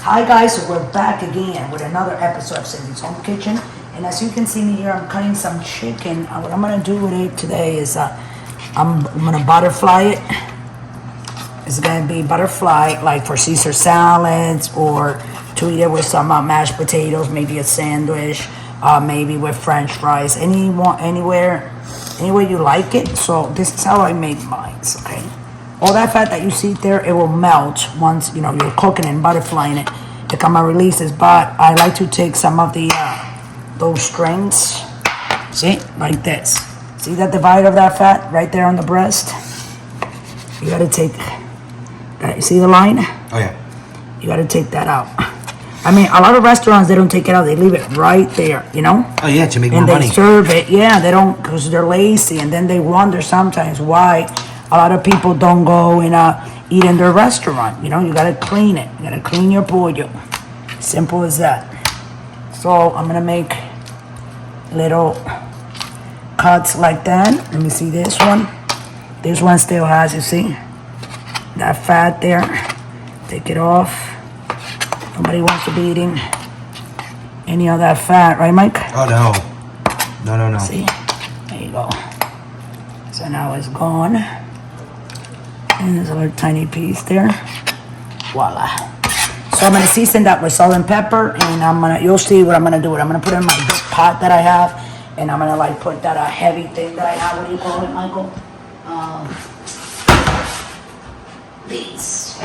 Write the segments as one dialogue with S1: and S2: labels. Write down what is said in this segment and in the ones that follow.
S1: Hi guys, so we're back again with another episode of Cindy's Home Kitchen. And as you can see me here, I'm cutting some chicken. What I'm gonna do with it today is I'm gonna butterfly it. It's gonna be butterfly like for Caesar salads or to eat it with some mashed potatoes, maybe a sandwich, maybe with French fries, anywhere you like it. So this is how I make mine, okay? All that fat that you see there, it will melt once you're cooking and butterflying it. It come out releases, but I like to take some of the those strings, see, like this. See that divide of that fat right there on the breast? You gotta take that. You see the line?
S2: Oh yeah.
S1: You gotta take that out. I mean, a lot of restaurants, they don't take it out. They leave it right there,
S2: Oh yeah, to make more
S1: and
S2: money.
S1: they serve it. Yeah, they don't, because they're lazy, and then they wonder sometimes why a lot of people don't go and eat in their restaurant. You gotta clean it. You gotta clean your pollo. Simple as that. So I'm gonna make little cuts like that. Let me see this one. This one still has, you see, that fat there. Take it off. Nobody wants to be eating any of that fat, right, Mike?
S2: Oh no.
S1: See, there you go. So now it's gone. And there's a little tiny piece there. Voila. So I'm gonna season that with salt and pepper, and you'll see what I'm gonna do. I'm gonna put it in my big pot that I have, and I'm gonna like put that heavy thing that I have. What do you call it, Michael? These.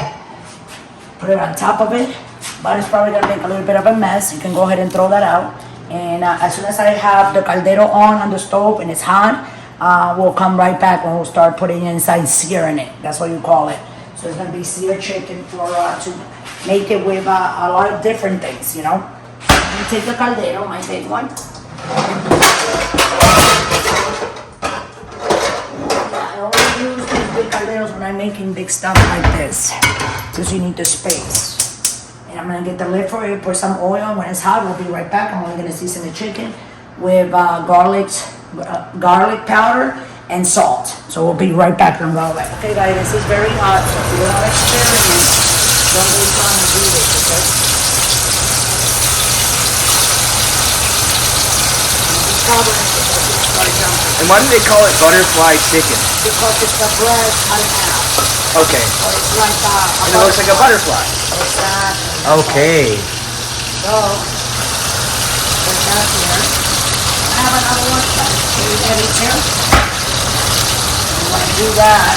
S1: Put it on top of it, but it's probably gonna make a little bit of a mess. You can go ahead and throw that out. And as soon as I have the caldero on the stove and it's hot, we'll come right back when we'll start putting inside searing it. That's what you call it. So it's gonna be seared chicken for to make it with a lot of different things, You take the caldero, my big one. I only use these big calderos when I'm making big stuff like this, because you need the space. And I'm gonna get the lid for it, put some oil. When it's hot, we'll be right back. I'm only gonna season the chicken with garlic powder and salt. So we'll be right back and roll it. Okay guys, this is very hot, so if you don't experiment, don't be trying to do this, okay?
S2: And why do they call it butterfly chicken?
S1: Because it's the bread cut in half.
S2: Okay.
S1: So it's like
S2: And it looks like a butterfly.
S1: Exactly.
S2: Okay.
S1: So, put that here. I have another one that's pretty heavy too. You want to do that,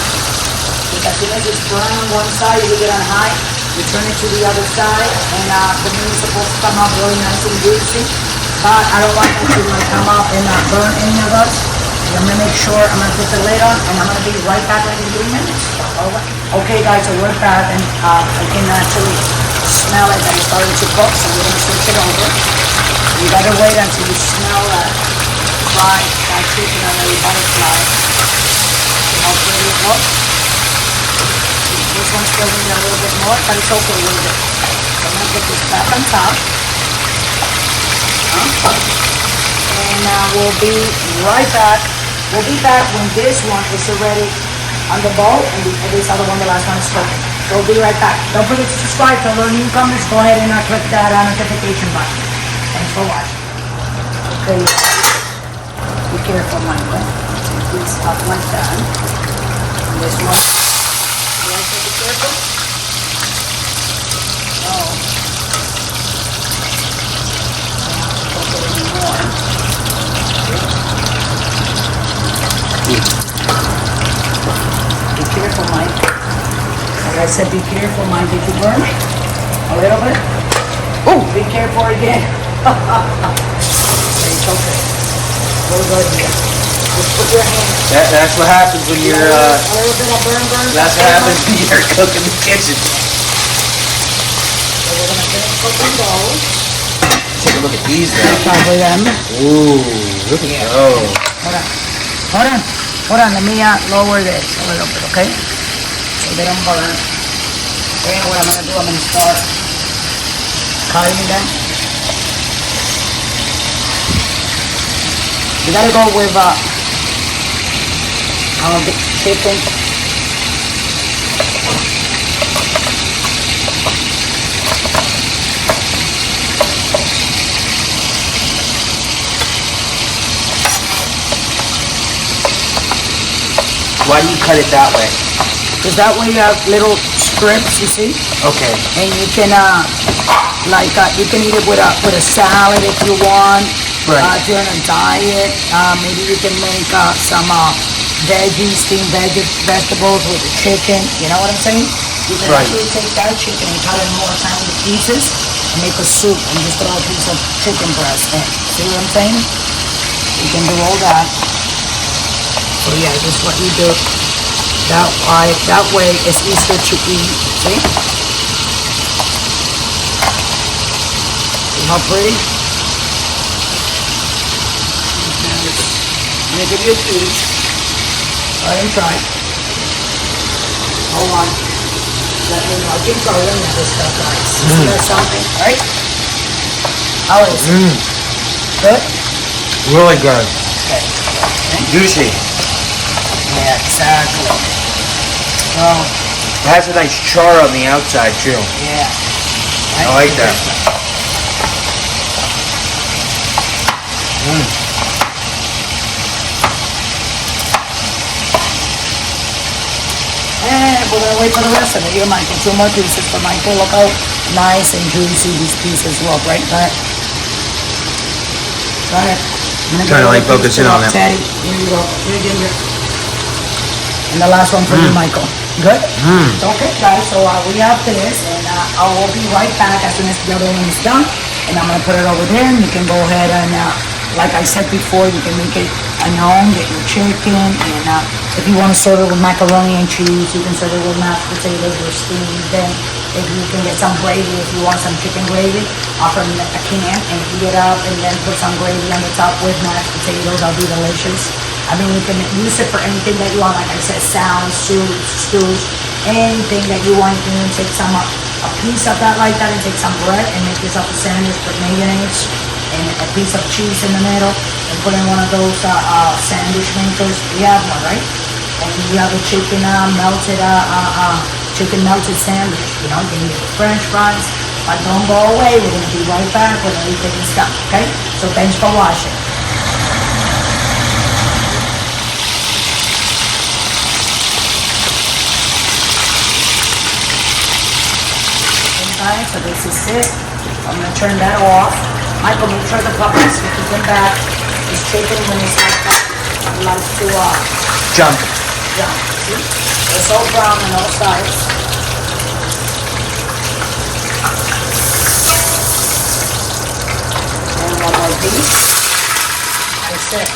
S1: because as soon as it's brown on one side, you leave it on high, you turn it to the other side, and the meat is supposed to come out really nice and juicy. But I don't want it to come up and burn any of us. I'm gonna make sure, I'm gonna put the lid on, and I'm gonna be right back like in 3 minutes. Okay guys, so we're back, and I can actually smell it that it's starting to cook, so we're gonna switch it over. You gotta wait until you smell that fried chicken and the butterfly. How pretty it looks. This one's still needing a little bit more, but it's okay a little bit. So I'm gonna put this back on top. And we'll be right back. We'll be back when this one is already on the bowl, and this other one, the last one, is cooking. So we'll be right back. Don't forget to subscribe to our newcomers. Go ahead and click that notification button. Thanks for watching. Okay, be careful, Michael. Take this up like that. And this one, you also be careful. Oh. Be careful, Mike. Like I said, be careful, Mike. Did you burn it? A little bit? Oh, be careful again. It's okay. We're good here. Just put your hand.
S2: That's what happens when you're
S1: a little bit of burn.
S2: That's what happens when you're cooking the kitchen.
S1: So we're gonna finish cooking those.
S2: Take a look at these now.
S1: Cover them.
S2: Ooh, look at those.
S1: Hold on, let me lower this a little bit, okay? So they don't burn. Okay, what I'm gonna do, I'm gonna start cutting them. You gotta go with the chicken.
S2: Why do you cut it that way?
S1: Because that way you have little strips, you see?
S2: Okay.
S1: And you can, you can eat it with a salad if you want.
S2: Right.
S1: If you're on a diet, maybe you can make some veggies, steamed vegetables with the chicken. You know what I'm saying? You can
S2: Right.
S1: actually take that chicken and cut it in more tiny pieces and make a soup and just throw a piece of chicken breast in. See what I'm saying? You can do all that. So yeah, this is what you do. That way it's easier to eat. See? See how pretty? I'm gonna give you a piece. Go ahead and try. Hold on. Let me know. I think I learned this stuff, guys. Isn't that something, right? How is it? Good?
S2: Really good.
S1: Okay.
S2: Juicy.
S1: Yeah, exactly. Oh,
S2: It has a nice char on the outside too.
S1: yeah.
S2: I like that.
S1: And we're gonna wait for the rest of it. Here, Michael, 2 more pieces for Michael. Look how nice and juicy these pieces look, right? Go ahead. Go ahead. I'm
S2: Trying to, like,
S1: give
S2: focus
S1: it
S2: in on
S1: to
S2: it.
S1: Teddy. Here you go. Here, Ginger. And the last one for you, Michael. Good? Okay, guys, so we have this, and I will be right back as soon as the other one is done. And I'm gonna put it over there, and you can go ahead and, like I said before, you can make it on your own, get your chicken, and if you want to serve it with macaroni and cheese, you can serve it with mashed potatoes or steamed. Then if you can get some gravy, if you want some chicken gravy, off from a can and heat it up, and then put some gravy on the top with mashed potatoes. That'll be delicious. I mean, you can use it for anything that you want, like I said, salads, soups, stews, anything that you want. You can even take some, a piece of that like that and take some bread and make yourself a sandwich with mayonnaise and a piece of cheese in the middle and put in one of those sandwich makers. We have one, right? And you have a chicken chicken melted sandwich. You know, you can get French fries. But don't go away. We're gonna be right back when everything is done. Okay? So thanks for watching. Okay, so this is it. I'm gonna turn that off. Michael, make sure the puppets, if you come back, is chicken when it's like that. It likes to
S2: Jump.
S1: jump. See? It's all brown on all sides. And one more piece. That's it.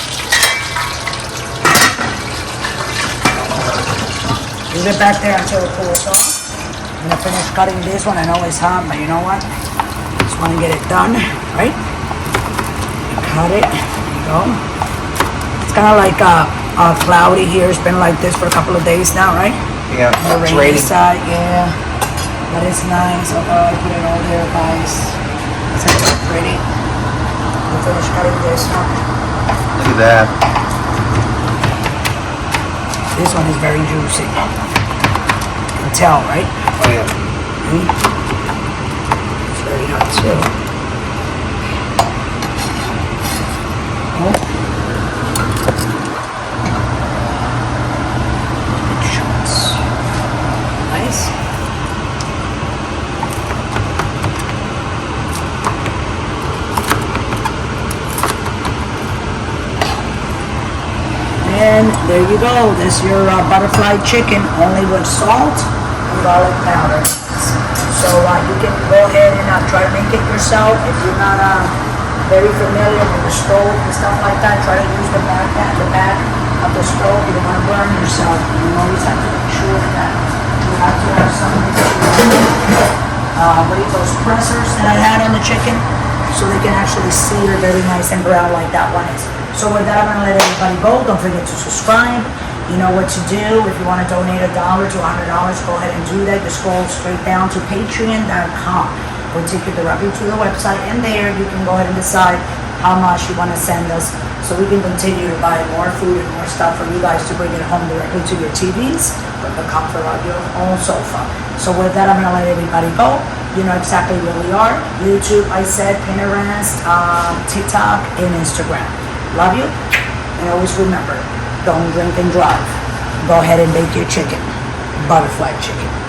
S1: Leave it back there until it cools off. I'm gonna finish cutting this one. I know it's hot, but you know what? Just want to get it done, right? Cut it. There you go. It's kind of like cloudy here. It's been like this for a couple of days now, right?
S2: Yeah.
S1: The
S2: It's
S1: rainy
S2: raining.
S1: side, yeah. But it's nice. Oh, I put it all there, guys. Isn't it pretty? I'll finish cutting this one.
S2: Look at that.
S1: This one is very juicy. You can tell, right?
S2: Oh yeah.
S1: It's very hot too. Oh. Big shots. Nice. And there you go. This is your butterfly chicken, only with salt and garlic powder. So you can go ahead and try to make it yourself. If you're not very familiar with the stove and stuff like that, try to use the back of the stove. You don't want to burn yourself. You always have to make sure that you have to have some of those pressers that I had on the chicken, so they can actually sear very nice and brown like that one is. So with that, I'm going to let everybody go. Don't forget to subscribe. You know what to do. If you want to donate $1 to $100, go ahead and do that. Just scroll straight down to patreon.com. We'll take you directly to the website, and there you can go ahead and decide how much you want to send us so we can continue to buy more food and more stuff for you guys to bring it home directly to your TVs from the comfort of your own sofa. So with that, I'm going to let everybody go. You know exactly where we are. YouTube, I said, Pinterest, TikTok, and Instagram. Love you, and always remember, don't drink and drive. go ahead and bake your chicken. Butterfly chicken.